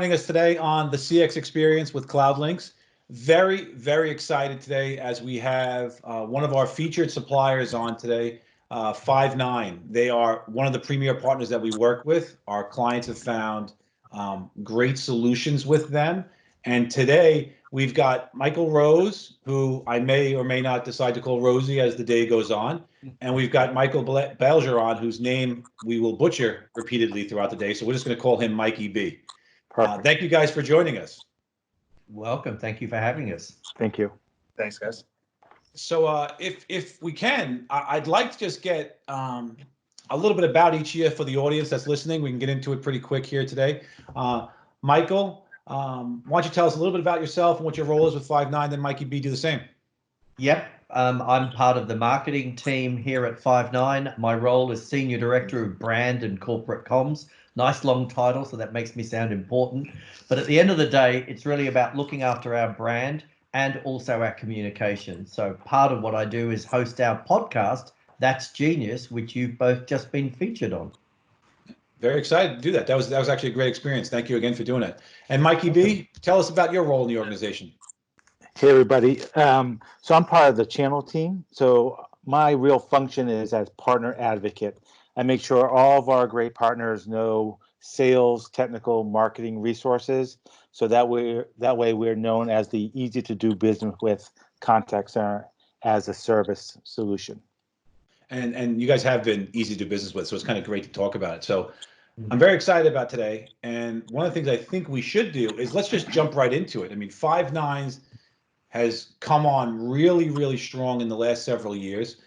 joining us today on the CX Experience with Cloudlinx. Very, very excited today as we have one of our featured suppliers on today, Five9. They are one of the premier partners that we work with. Our clients have found great solutions with them. And today we've got Michael Rose, who I may or may not decide to call Rosie as the day goes on. And we've got Michael Belger on, whose name we will butcher repeatedly throughout the day. So we're just going to call him Mikey B. Thank you guys for joining us. Welcome. Thank you for having us. Thank you. Thanks, guys. So if we can, I'd like to just get a little bit about each year for the audience that's listening. We can get into it pretty quick here today. Michael, why don't you tell us a little bit about yourself and what your role is with Five9, then Mikey B do the same. Yep. I'm part of the marketing team here at Five9. My role is Senior Director of Brand and Corporate Comms. Nice long title, so that makes me sound important. But at the end of the day, it's really about looking after our brand and also our communication. So part of what I do is host our podcast, That's Genius, which you've both just been featured on. Very excited to do that. That was actually a great experience. Thank you again for doing it. And Mikey B, tell us about your role in the organization. Hey, everybody. So I'm part of the channel team. So my real function is as partner advocate. I make sure all of our great partners know sales, technical, marketing resources. So that way we're known as the easy to do business with contact center as a service solution. And you guys have been easy to do business with, so it's kind of great to talk about it. So I'm very excited about today. And one of the things I think we should do is let's just jump right into it. I mean, Five9 has come on really, really strong in the last several years.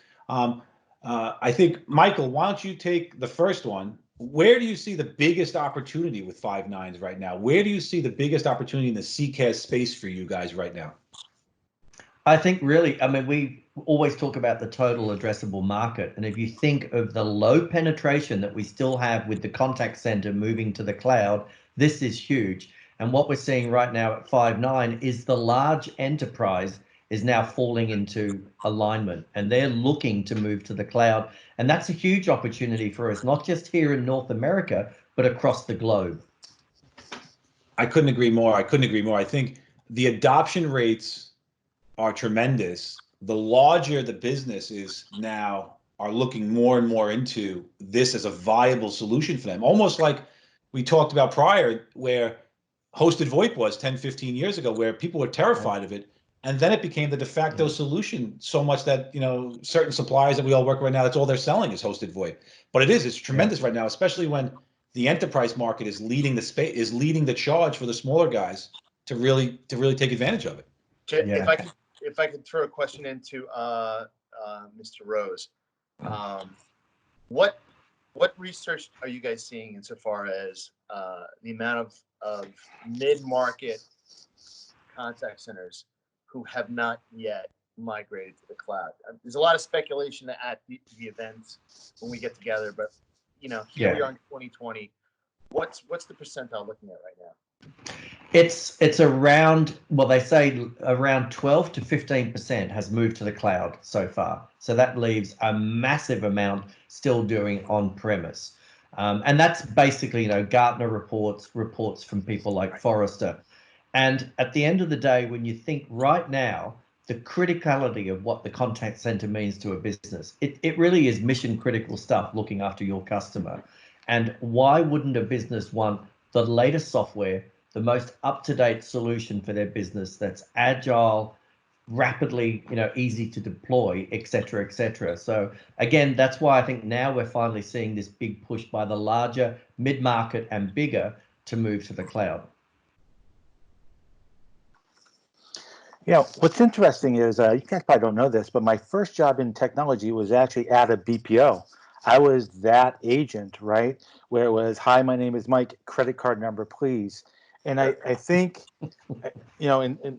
I think, Michael, why don't you take the first one? Where do you see the biggest opportunity with Five9 right now? Where do you see the biggest opportunity in the CCaaS space for you guys right now? I think really, I mean, we always talk about the total addressable market. And if you think of the low penetration that we still have with the contact center moving to the cloud, this is huge. And what we're seeing right now at Five9 is the large enterprise is now falling into alignment and they're looking to move to the cloud. And that's a huge opportunity for us, not just here in North America, but across the globe. I couldn't agree more. I couldn't agree more. I think the adoption rates are tremendous. The larger the business is now are looking more and more into this as a viable solution for them. Almost like we talked about prior, where hosted VoIP was 10, 15 years ago, where people were terrified of it. And then it became the de facto solution so much that, you know, certain suppliers that we all work with right now, that's all they're selling is hosted VoIP. But it's tremendous right now, especially when the enterprise market is leading the space, is leading the charge for the smaller guys to really take advantage of it. If I could throw a question into Mr. Rose, what research are you guys seeing insofar as the amount of mid-market contact centers who have not yet migrated to the cloud? There's a lot of speculation at the events when we get together, but you know, here we are in 2020. What's the percentile looking at right now? It's around, well, they say around 12 to 15% has moved to the cloud so far. So that leaves a massive amount still doing on premise. And that's basically, you know, Gartner reports from people like Forrester. And at the end of the day, when you think right now, the criticality of what the contact center means to a business, it really is mission critical stuff, looking after your customer. And why wouldn't a business want the latest software, the most up-to-date solution for their business that's agile, rapidly, you know, easy to deploy, et cetera, et cetera. So again, that's why I think now we're finally seeing this big push by the larger, mid-market and bigger to move to the cloud. You know, what's interesting is, you guys probably don't know this, but my first job in technology was actually at a BPO. I was that agent, right? Where it was, hi, my name is Mike, credit card number, please. And I think, you know, and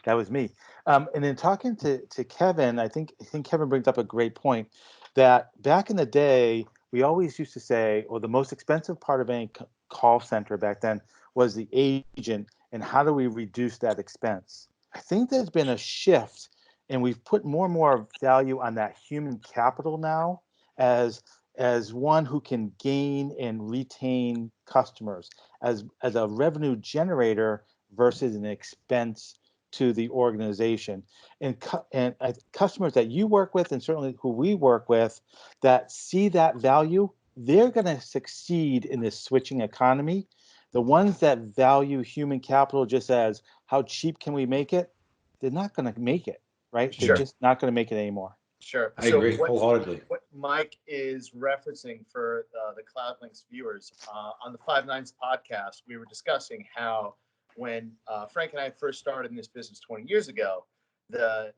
that was me. And in talking to Kevin, I think Kevin brings up a great point that back in the day, we always used to say, well, the most expensive part of any call center back then was the agent, and how do we reduce that expense? I think there's been a shift, and we've put more and more value on that human capital now as as one who can gain and retain customers, as a revenue generator versus an expense to the organization. And customers that you work with, and certainly who we work with, that see that value, they're going to succeed in this switching economy. The ones that value human capital just as how cheap can we make it, they're not going to make it, right? Sure. They're just not going to make it anymore. Sure. I agree wholeheartedly. What Mike is referencing for the Cloudlinx viewers, on the Five9's podcast, we were discussing how when Frank and I first started in this business 20 years ago, the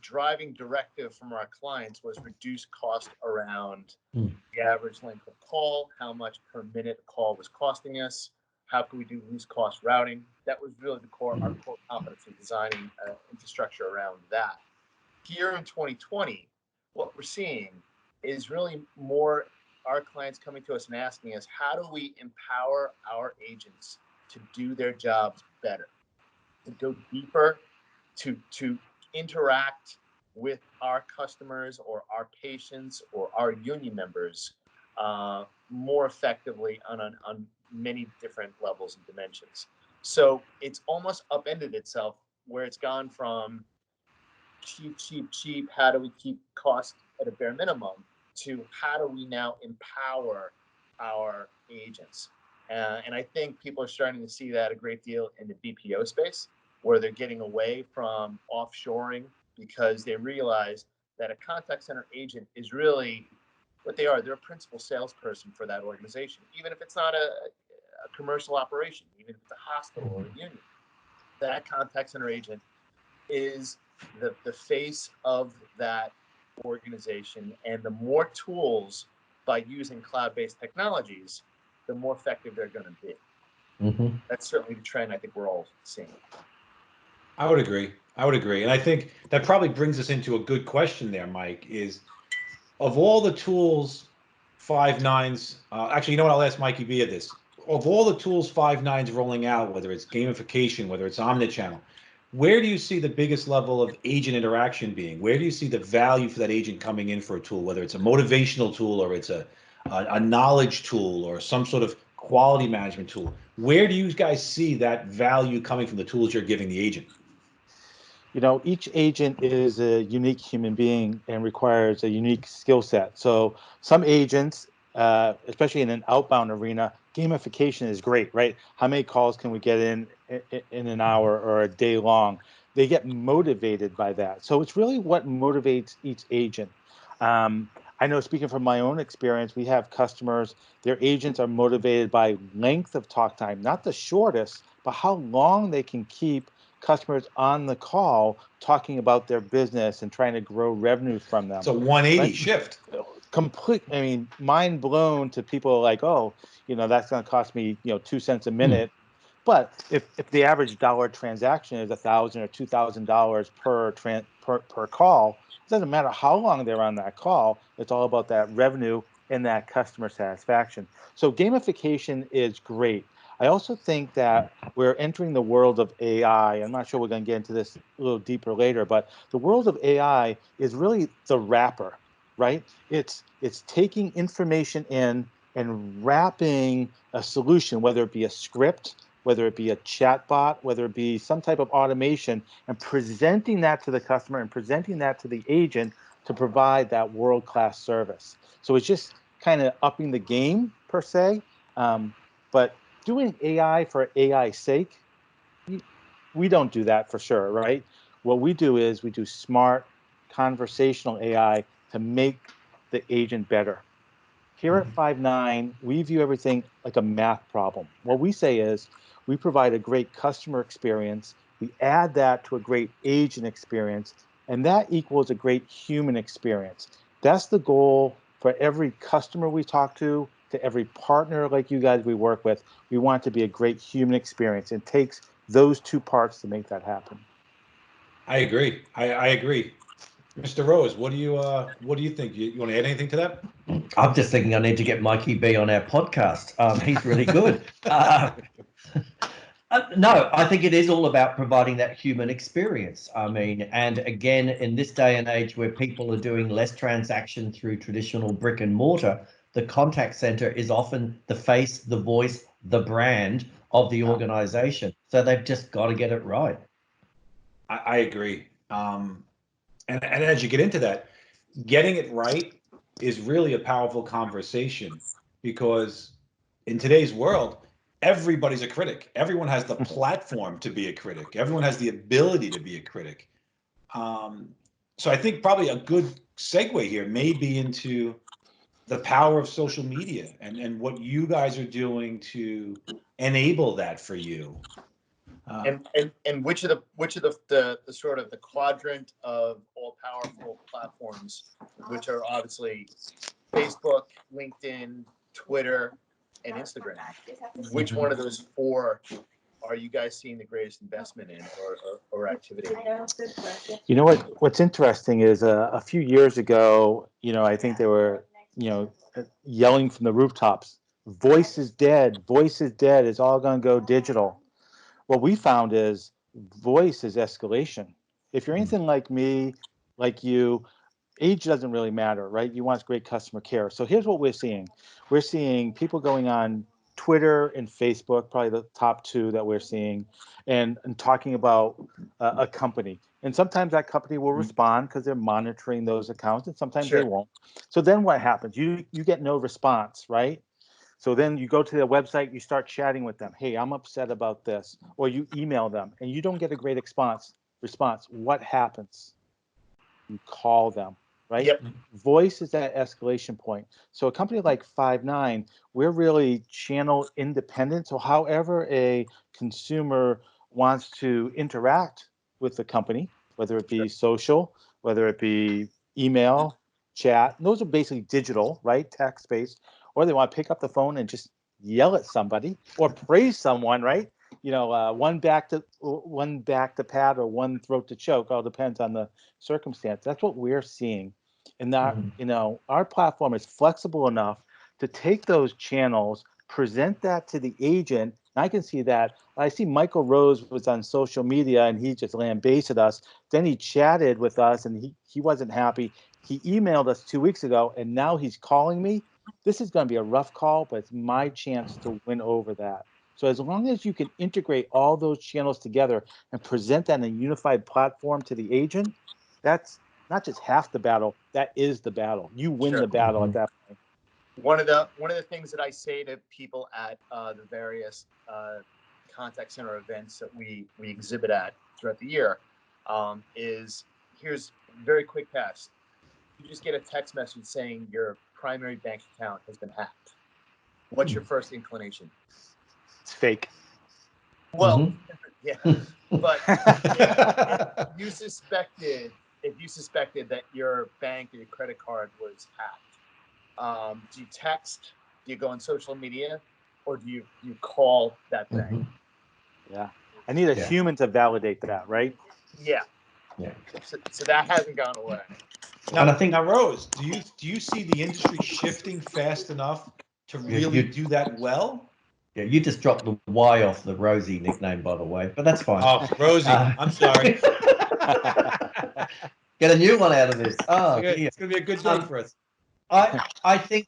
driving directive from our clients was reduce cost around the average length of call, how much per minute a call was costing us, how can we do least cost routing. That was really our core competency, designing infrastructure around that. Here in 2020, what we're seeing is really more our clients coming to us and asking us, how do we empower our agents to do their jobs better, to go deeper, to interact with our customers or our patients or our union members more effectively on many different levels and dimensions. So it's almost upended itself, where it's gone from cheap, how do we keep costs at a bare minimum, to how do we now empower our agents. And I think people are starting to see that a great deal in the BPO space, where they're getting away from offshoring, because they realize that a contact center agent is really what they are. They're a principal salesperson for that organization, even if it's not a commercial operation, even if it's a hospital or a union. That contact center agent is the face of that organization, and the more tools by using cloud-based technologies, the more effective they're going to be. That's certainly the trend I think we're all seeing. I would agree. And I think that probably brings us into a good question there, Mike, is of all the tools Five9's, actually, you know what, I'll ask Mikey via this. Of all the tools Five9's rolling out, whether it's gamification, whether it's omnichannel, where do you see the biggest level of agent interaction being? Where do you see the value for that agent coming in for a tool, whether it's a motivational tool or it's a knowledge tool or some sort of quality management tool? Where do you guys see that value coming from the tools you're giving the agent? You know, each agent is a unique human being and requires a unique skill set. So some agents, especially in an outbound arena, gamification is great, right? How many calls can we get in an hour or a day long? They get motivated by that. So it's really what motivates each agent. I know, speaking from my own experience, we have customers, their agents are motivated by length of talk time, not the shortest, but how long they can keep customers on the call talking about their business and trying to grow revenue from them. It's a 180 Right? shift. Complete. I mean, mind blown to people like, oh, that's going to cost me, 2 cents a minute. But if the average dollar transaction is $1,000 or $2,000 per call, it doesn't matter how long they're on that call. It's all about that revenue and that customer satisfaction. So gamification is great. I also think that we're entering the world of AI. I'm not sure we're going to get into this a little deeper later, but the world of AI is really the wrapper, right? It's taking information in and wrapping a solution, whether it be a script, whether it be a chatbot, whether it be some type of automation, and presenting that to the customer and presenting that to the agent to provide that world-class service. So it's just kind of upping the game per se, but doing AI for AI's sake, we don't do that for sure, right? What we do is we do smart conversational AI to make the agent better. Here at Five9, we view everything like a math problem. What we say is we provide a great customer experience, we add that to a great agent experience, and that equals a great human experience. That's the goal for every customer we talk to every partner like you guys we work with. We want it to be a great human experience. It takes those two parts to make that happen. I agree. I agree. Mr. Rose, what do you think? You want to add anything to that? I'm just thinking I need to get Mikey B on our podcast. He's really good. No, I think it is all about providing that human experience. I mean, and again, in this day and age where people are doing less transaction through traditional brick and mortar, the contact center is often the face, the voice, the brand of the organization. So they've just got to get it right. I agree. And as you get into that, getting it right is really a powerful conversation because in today's world, everybody's a critic. Everyone has the platform to be a critic. Everyone has the ability to be a critic. So I think probably a good segue here may be into the power of social media and what you guys are doing to enable that for you. And which of the sort of the quadrant of all powerful platforms, which are obviously Facebook, LinkedIn, Twitter, and Instagram, which one of those four are you guys seeing the greatest investment in or activity? You know what's interesting is a few years ago, I think they were, yelling from the rooftops, voice is dead, voice is dead, it's all going to go digital. What we found is voice is escalation. If you're anything like me, like you, age doesn't really matter, right? You want great customer care. So here's what we're seeing. We're seeing people going on Twitter and Facebook, probably the top two that we're seeing, and talking about a company. And sometimes that company will respond because they're monitoring those accounts, and sometimes they won't. So then what happens? You get no response, right? So then you go to their website, you start chatting with them. Hey, I'm upset about this. Or you email them and you don't get a great response. What happens? You call them, right? Yep. Voice is that escalation point. So a company like Five9, we're really channel independent. So however a consumer wants to interact with the company, whether it be social, whether it be email, chat, those are basically digital, right? Text-based, or they want to pick up the phone and just yell at somebody or praise someone, right? One back to pat or one throat to choke. All depends on the circumstance. That's what we're seeing. And that, our platform is flexible enough to take those channels, present that to the agent. And I can see that. I see Michael Rose was on social media and he just lambasted us. Then he chatted with us and he wasn't happy. He emailed us 2 weeks ago and now he's calling me. This is going to be a rough call, but it's my chance to win over that. So as long as you can integrate all those channels together and present that in a unified platform to the agent, that's not just half the battle, that is the battle. You win the battle at that point. One of the things that I say to people at the various contact center events that we exhibit at throughout the year is here's a very quick pass. You just get a text message saying your primary bank account has been hacked. What's your first inclination? It's fake. Well, yeah, but if you suspected that your bank or your credit card was hacked, do you text? Do you go on social media, or do you call that bank? Yeah, I need a human to validate that, right? Yeah. So that hasn't gone away. Now, Rose, do you see the industry shifting fast enough to really do that well? Yeah, you just dropped the Y off the Rosie nickname, by the way, but that's fine. Oh, Rosie, I'm sorry. Get a new one out of this. Oh, it's gonna be a good day for us. I think,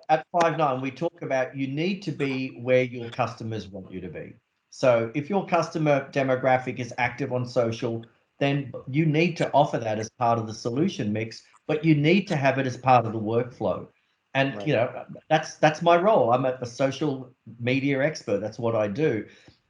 at Five9, we talk about you need to be where your customers want you to be. So if your customer demographic is active on social, then you need to offer that as part of the solution mix, but you need to have it as part of the workflow. And that's my role. I'm a social media expert. That's what I do.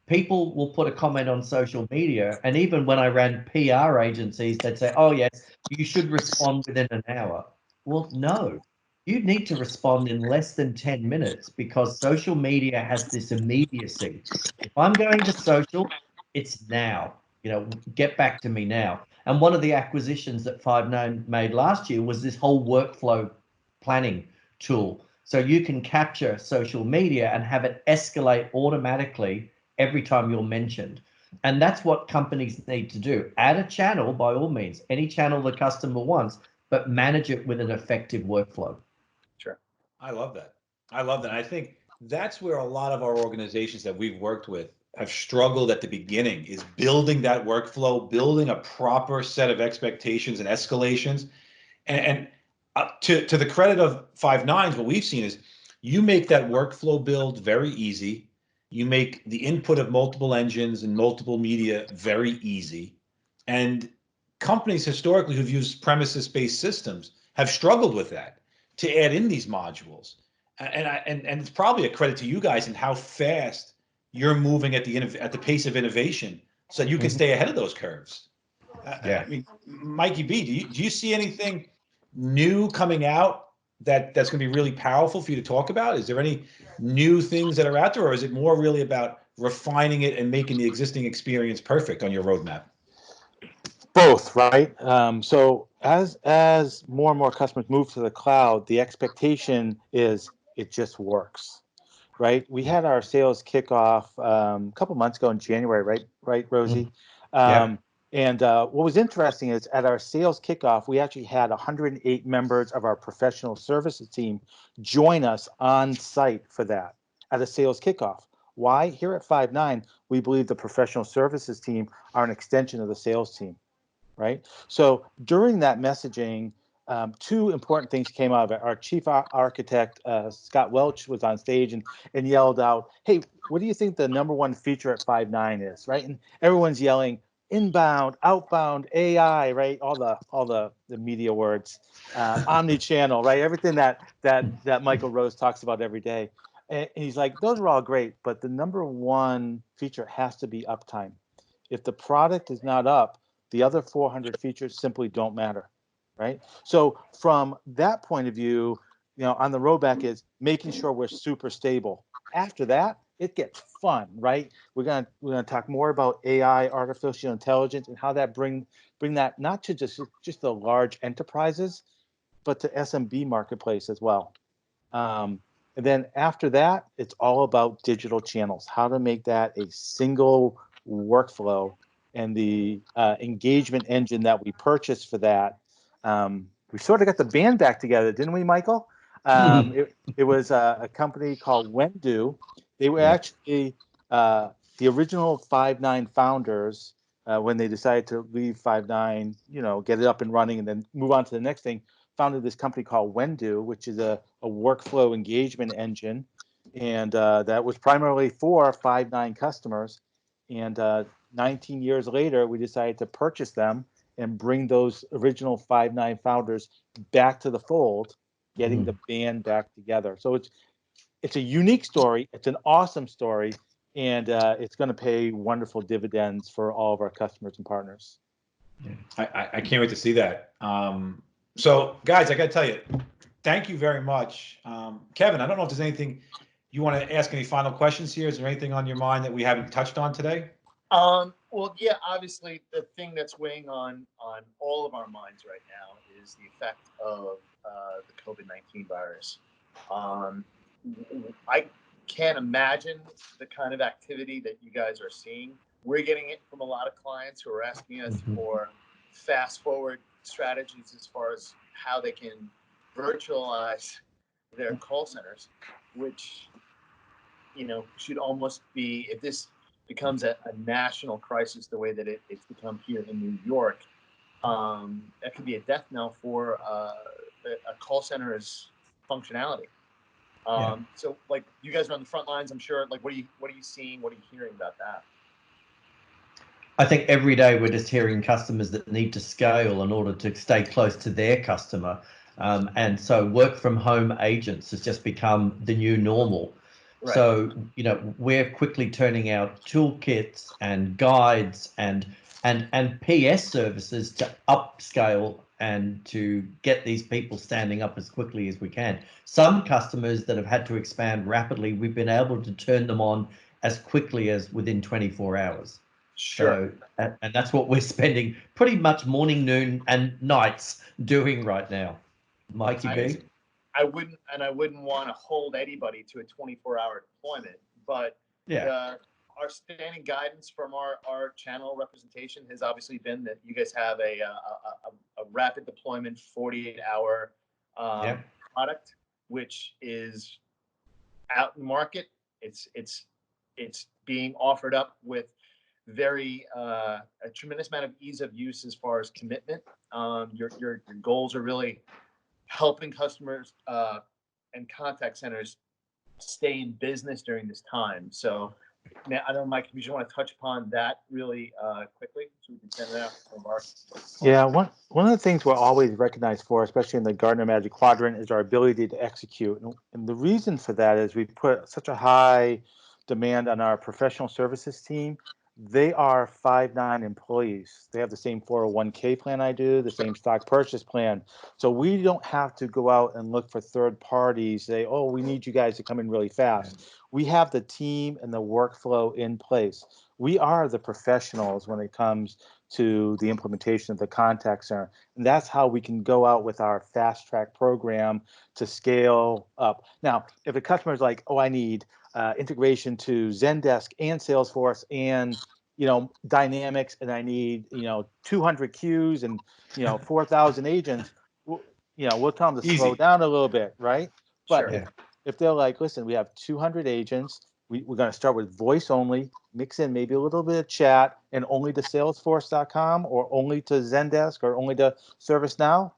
People will put a comment on social media, and even when I ran PR agencies, they'd say, "Oh yes, you should respond within an hour." Well, no, you need to respond in less than 10 minutes because social media has this immediacy. If I'm going to social, it's now. Get back to me now. And one of the acquisitions that Five9 made last year was this whole workflow planning tool. So you can capture social media and have it escalate automatically every time you're mentioned. And that's what companies need to do. Add a channel by all means, any channel the customer wants, but manage it with an effective workflow. Sure. I love that. I think that's where a lot of our organizations that we've worked with have struggled at the beginning is building that workflow, building a proper set of expectations and escalations. And to the credit of Five9, what we've seen is you make that workflow build very easy. You make the input of multiple engines and multiple media very easy. And companies historically who've used premises-based systems have struggled with that to add in these modules. And it's probably a credit to you guys in how fast you're moving at the pace of innovation so that you can stay ahead of those curves. Yeah. I mean, Mikey B, do you see anything new coming out that's going to be really powerful for you to talk about? Is there any new things that are out there, or is it more really about refining it and making the existing experience perfect on your roadmap? Both, right? So as more and more customers move to the cloud, the expectation is it just works, right? We had our sales kickoff a couple months ago in January, right? Right, Rosie? Yeah. And what was interesting is at our sales kickoff, we actually had 108 members of our professional services team join us on site for that at a sales kickoff. Why? Here at Five9, we believe the professional services team are an extension of the sales team, right? So during that messaging, two important things came out of it. Our chief architect, Scott Welch, was on stage and yelled out, "Hey, what do you think the number one feature at Five9 is?" Right? And everyone's yelling, "Inbound, outbound, AI," right? All the media words, omni-channel, right? Everything that Michael Rose talks about every day. And he's like, "Those are all great, but the number one feature has to be uptime. If the product is not up, the other 400 features simply don't matter," right? So from that point of view, on the roadback is making sure we're super stable. After that, it gets fun, right? We're gonna talk more about AI, artificial intelligence, and how that bring that not to just the large enterprises, but to SMB marketplace as well. And then after that, it's all about digital channels, how to make that a single workflow, and the engagement engine that we purchased for that. We sort of got the band back together, didn't we, Michael? It was a company called Wendu. They were actually the original Five9 founders when they decided to leave Five9, get it up and running and then move on to the next thing, founded this company called Wendu, which is a workflow engagement engine. And that was primarily for Five9 customers. And 19 years later, we decided to purchase them and bring those original Five9 founders back to the fold, getting the band back together. So it's a unique story. It's an awesome story. And it's going to pay wonderful dividends for all of our customers and partners. I can't wait to see that. So, guys, I got to tell you, thank you very much. Kevin, I don't know if there's anything you want to ask, any final questions here. Is there anything on your mind that we haven't touched on today? Well, yeah, obviously the thing that's weighing on all of our minds right now is the effect of the COVID-19 virus. I can't imagine the kind of activity that you guys are seeing. We're getting it from a lot of clients who are asking us for fast forward strategies as far as how they can virtualize their call centers, which, should almost be, if this becomes a national crisis the way that it's become here in New York, that could be a death knell for a call center's functionality. So, like, you guys are on the front lines, I'm sure. Like, what are you seeing? What are you hearing about that? I think every day we're just hearing customers that need to scale in order to stay close to their customer. And so work from home agents has just become the new normal. Right. So, we're quickly turning out toolkits and guides and PS services to upscale and to get these people standing up as quickly as we can. Some customers that have had to expand rapidly, we've been able to turn them on as quickly as within 24 hours. Sure. So, and that's what we're spending pretty much morning, noon, and nights doing right now. Mikey B? I wouldn't want to hold anybody to a 24-hour deployment, but our standing guidance from our channel representation has obviously been that you guys have a rapid deployment 48-hour product, which is out in the market. It's It's being offered up with a tremendous amount of ease of use as far as commitment. Your goals are really helping customers and contact centers stay in business during this time. So now, I don't know, Mike, if you just want to touch upon that really quickly, so we can send it out to some of our. Yeah, one of the things we're always recognized for, especially in the Gartner Magic Quadrant, is our ability to execute. And the reason for that is we put such a high demand on our professional services team. They are Five9 employees. They have the same 401k plan I do, the same stock purchase plan. So we don't have to go out and look for third parties, say, oh, we need you guys to come in really fast. We have the team and the workflow in place. We are the professionals when it comes to the implementation of the contact center. And that's how we can go out with our fast track program to scale up. Now, if a customer is like, oh, I need integration to Zendesk and Salesforce and Dynamics, and I need 200 queues and 4,000 agents, we'll tell them to Easy. slow down a little bit, right? But Sure. if they're like, listen, we have 200 agents, we're going to start with voice only, mix in maybe a little bit of chat, and only to Salesforce.com or only to Zendesk or only to ServiceNow,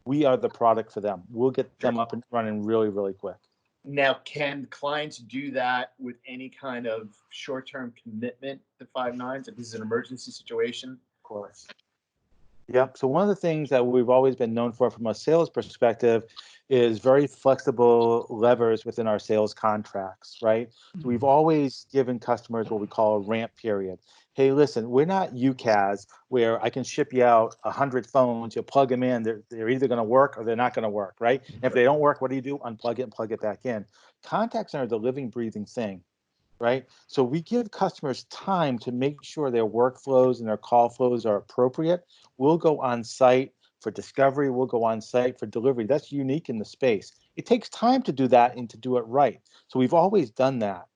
we are the product for them. We'll get them up and running really, really quick. Now, can clients do that with any kind of short-term commitment to Five9s if this is an emergency situation? Of course. Yep. So one of the things that we've always been known for from a sales perspective is very flexible levers within our sales contracts, right? So we've always given customers what we call a ramp period. Hey, listen, we're not UCAS where I can ship you out 100 phones, you plug them in, they're either going to work or they're not going to work, right? And if they don't work, what do? Unplug it and plug it back in. Contact center is a living, breathing thing. Right? So we give customers time to make sure their workflows and their call flows are appropriate. We'll go on site for discovery. We'll go on site for delivery. That's unique in the space. It takes time to do that and to do it right. So we've always done that.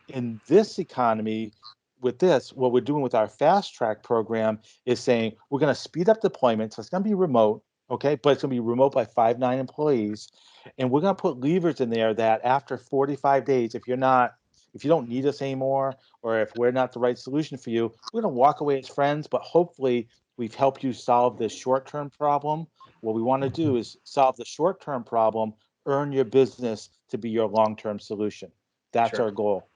In this economy, with this, what we're doing with our fast track program is saying we're going to speed up deployment. So it's going to be remote, okay? But it's going to be remote by Five9 employees. And we're going to put levers in there that after 45 days, if you don't need us anymore, or if we're not the right solution for you, we're going to walk away as friends, but hopefully we've helped you solve this short-term problem. What we want to do is solve the short-term problem, earn your business to be your long-term solution. That's Sure. our goal.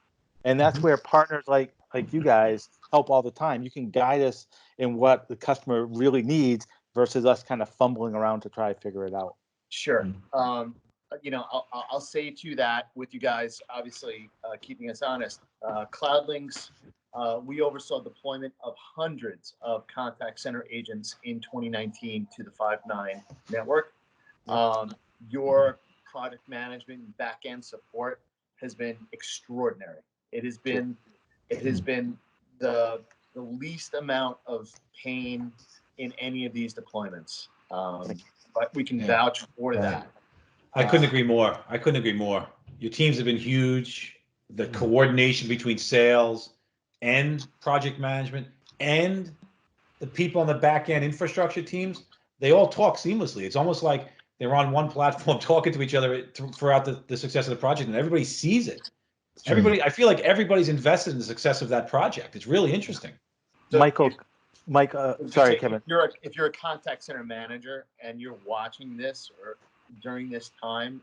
And that's where partners like you guys help all the time. You can guide us in what the customer really needs versus us kind of fumbling around to try to figure it out. Sure. I'll say to that with you guys, obviously keeping us honest. Cloudlinx, we oversaw deployment of hundreds of contact center agents in 2019 to the Five9 network. Your product management and back-end support has been extraordinary. It has been the least amount of pain in any of these deployments. But we can vouch for that. I couldn't agree more. I couldn't agree more. Your teams have been huge. The coordination between sales and project management and the people on the back end infrastructure teams, they all talk seamlessly. It's almost like they're on one platform talking to each other throughout the success of the project, and everybody sees it. I feel like everybody's invested in the success of that project. It's really interesting. So Mike, sorry, Kevin. If you're a contact center manager and you're watching this or during this time,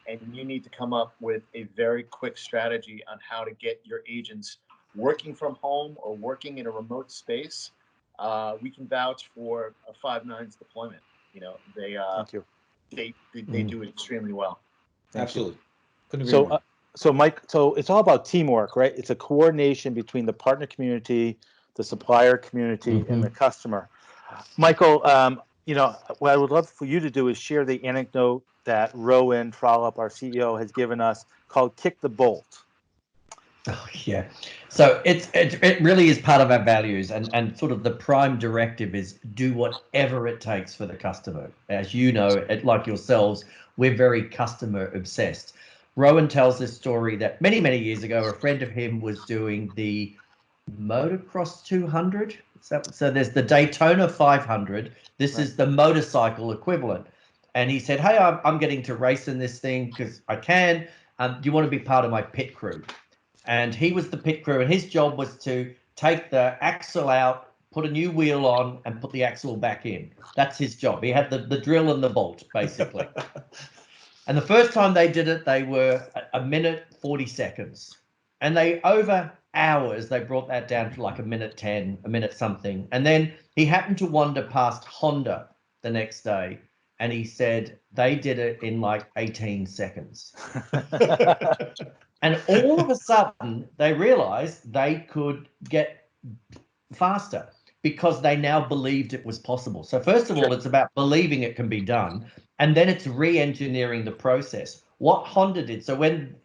and you need to come up with a very quick strategy on how to get your agents working from home or working in a remote space, we can vouch for a Five9's deployment. Thank you. They do it extremely well. Absolutely. Couldn't agree more. So Mike, so it's all about teamwork, right? It's a coordination between the partner community, the supplier community, and the customer. Michael, what I would love for you to do is share the anecdote that Rowan Trollope, our CEO, has given us called "Kick the Bolt." Oh, yeah. So it really is part of our values, and sort of the prime directive is do whatever it takes for the customer. As you know, like yourselves, we're very customer obsessed. Rowan tells this story that many, many years ago, a friend of him was doing the motocross 200. So there's the Daytona 500. This is the motorcycle equivalent. And he said, hey, I'm getting to race in this thing because I can. Do you want to be part of my pit crew? and he was the pit crew, and his job was to take the axle out, put a new wheel on, and put the axle back in. That's his job. He had the drill and the bolt, basically. And the first time they did it, they were a minute 40 seconds. And they, over hours, they brought that down to like a minute 10, a minute something. And then he happened to wander past Honda the next day, and he said they did it in like 18 seconds. And all of a sudden, they realized they could get faster because they now believed it was possible. So first of all, it's about believing it can be done, and then it's re-engineering the process. What Honda did, so when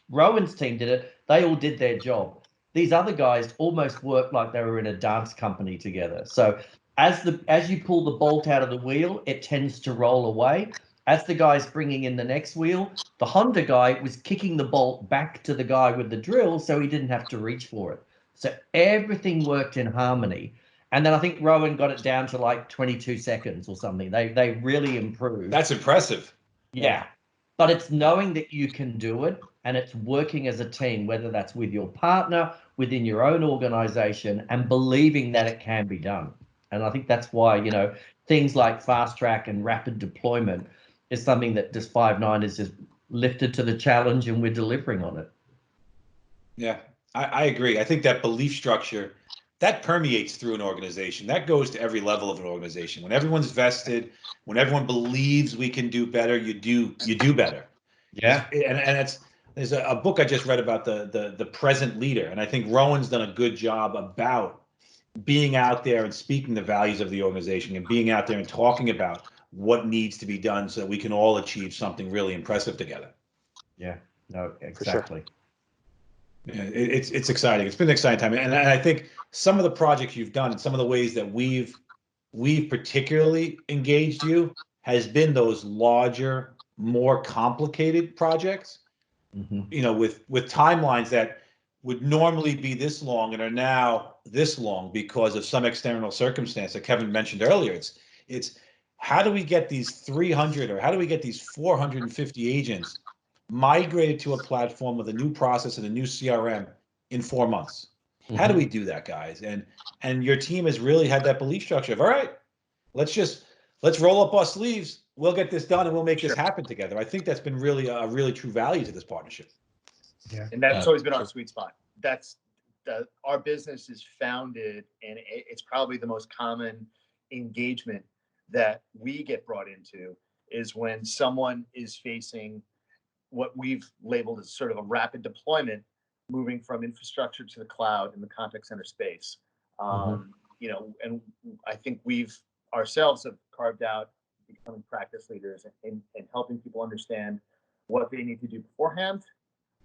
Rowan's team did it, they all did their job. These other guys almost worked like they were in a dance company together. So as you pull the bolt out of the wheel, it tends to roll away. As the guy's bringing in the next wheel, the Honda guy was kicking the bolt back to the guy with the drill so he didn't have to reach for it. So everything worked in harmony. And then I think Rowan got it down to like 22 seconds or something. They really improved. That's impressive. Yeah. But it's knowing that you can do it, and it's working as a team, whether that's with your partner, within your own organization, and believing that it can be done. And I think that's why, you know, things like fast track and rapid deployment is something that just Five9 is just lifted to the challenge, and we're delivering on it. Yeah, I agree. I think that belief structure that permeates through an organization. That goes to every level of an organization. When everyone's vested, when everyone believes we can do better, you do better. Yeah. And there's a book I just read about the present leader, and I think Rowan's done a good job about being out there and speaking the values of the organization and being out there and talking about what needs to be done so that we can all achieve something really impressive together. Yeah, no, exactly. Yeah, it's exciting. It's been an exciting time, and I think some of the projects you've done and some of the ways that we've particularly engaged you has been those larger, more complicated projects. Mm-hmm. You know, with timelines that would normally be this long and are now this long because of some external circumstance that Kevin mentioned earlier. It's how do we get these 300 or how do we get these 450 agents migrated to a platform with a new process and a new CRM in 4 months? How do we do that, guys? And your team has really had that belief structure of, all right, let's roll up our sleeves. We'll get this done and we'll make this happen together. I think that's been really a really true value to this partnership. Yeah, and that's always been our sweet spot. That's our business is founded, and it's probably the most common engagement that we get brought into is when someone is facing what we've labeled as sort of a rapid deployment, moving from infrastructure to the cloud in the contact center space. You know, and I think we've ourselves have carved out becoming practice leaders and helping people understand what they need to do beforehand,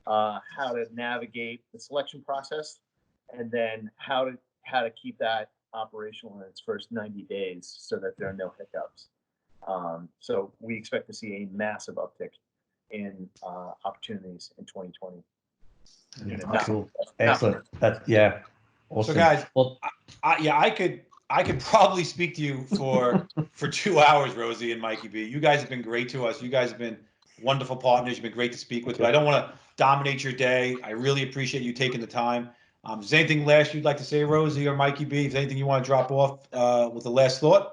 how to navigate the selection process, and then how to keep that operational in its first 90 days so that there are no hiccups. So we expect to see a massive uptick in opportunities in 2020. Cool. Excellent. Yeah. Awesome. So guys, well, I could probably speak to you for 2 hours, Rosie and Mikey B. You guys have been great to us. You guys have been wonderful partners. You've been great to speak with. But I don't want to dominate your day. I really appreciate you taking the time. Is there anything last you'd like to say, Rosie or Mikey B? Is there anything you want to drop off with the last thought?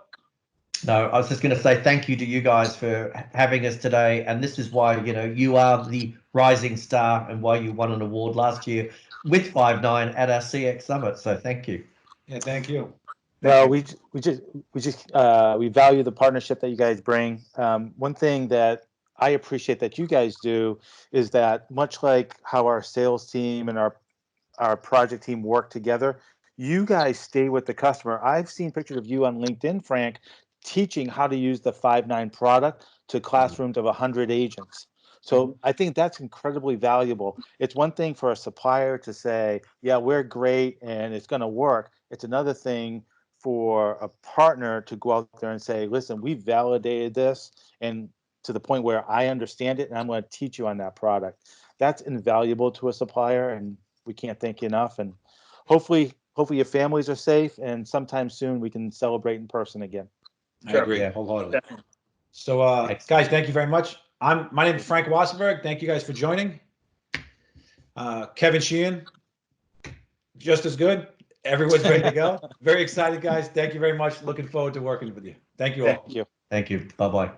No, I was just going to say thank you to you guys for having us today. And this is why, you know, you are the rising star and why you won an award last year with Five9 at our CX Summit. So thank you. Yeah, thank you. No, we value the partnership that you guys bring. One thing that I appreciate that you guys do is that much like how our sales team and our project team work together, you guys stay with the customer. I've seen pictures of you on LinkedIn, Frank, teaching how to use the Five9 product to classrooms of 100 agents. So I think that's incredibly valuable. It's one thing for a supplier to say, yeah, we're great and it's going to work. It's another thing for a partner to go out there and say, listen, we validated this and to the point where I understand it and I'm going to teach you on that product. That's invaluable to a supplier, and we can't thank you enough. And hopefully your families are safe, and sometime soon we can celebrate in person again. I agree wholeheartedly. So guys, thank you very much. My name is Frank Wassenberg. Thank you guys for joining. Kevin Sheehan, just as good. Everyone's ready to go. Very excited, guys. Thank you very much. Looking forward to working with you. Thank you all. Thank you. Thank you. Bye-bye.